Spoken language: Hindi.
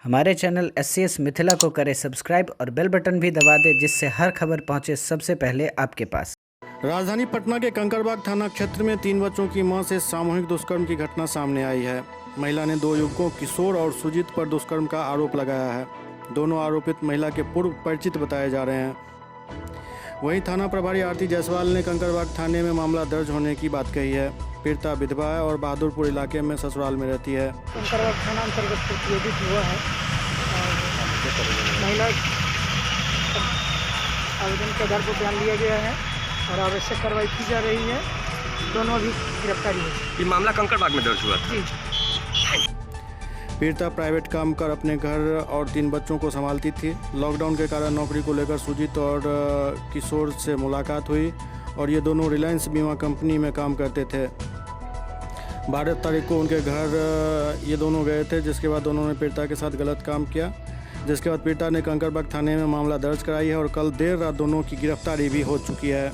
हमारे चैनल SCS मिथिला को करें सब्सक्राइब और बेल बटन भी दबा दें, जिससे हर खबर पहुंचे सबसे पहले आपके पास। राजधानी पटना के कंकड़बाग थाना क्षेत्र में 3 बच्चों की मां से सामूहिक दुष्कर्म की घटना सामने आई है। महिला ने 2 युवकों किशोर और सुजीत पर दुष्कर्म का आरोप लगाया है। दोनों आरोपित महिला के पूर्व परिचित बताए जा रहे हैं। वहीं थाना प्रभारी आरती जायसवाल ने कंकड़बाग थाने में मामला दर्ज होने की बात कही है। पीड़िता विधवा है और बहादुरपुर इलाके में ससुराल में रहती है। कंकड़बाग थाना अंतर्गत प्रतिवेदित हुआ है और महिला आवेदन के आधार पर बयान लिया गया है और आवश्यक कार्रवाई की जा रही है। दोनों अभी गिरफ्तारी है। ये मामला कंकड़बाग में दर्ज हुआ था। जी। पीड़िता प्राइवेट काम कर अपने घर और 3 बच्चों को संभालती थी। लॉकडाउन के कारण नौकरी को लेकर सुजीत और किशोर से मुलाकात हुई और ये दोनों रिलायंस बीमा कंपनी में काम करते थे। 12 तारीख को उनके घर ये दोनों गए थे, जिसके बाद दोनों ने पीड़िता के साथ गलत काम किया, जिसके बाद पीड़िता ने कंकड़बाग थाने में मामला दर्ज कराई है और कल देर रात दोनों की गिरफ्तारी भी हो चुकी है।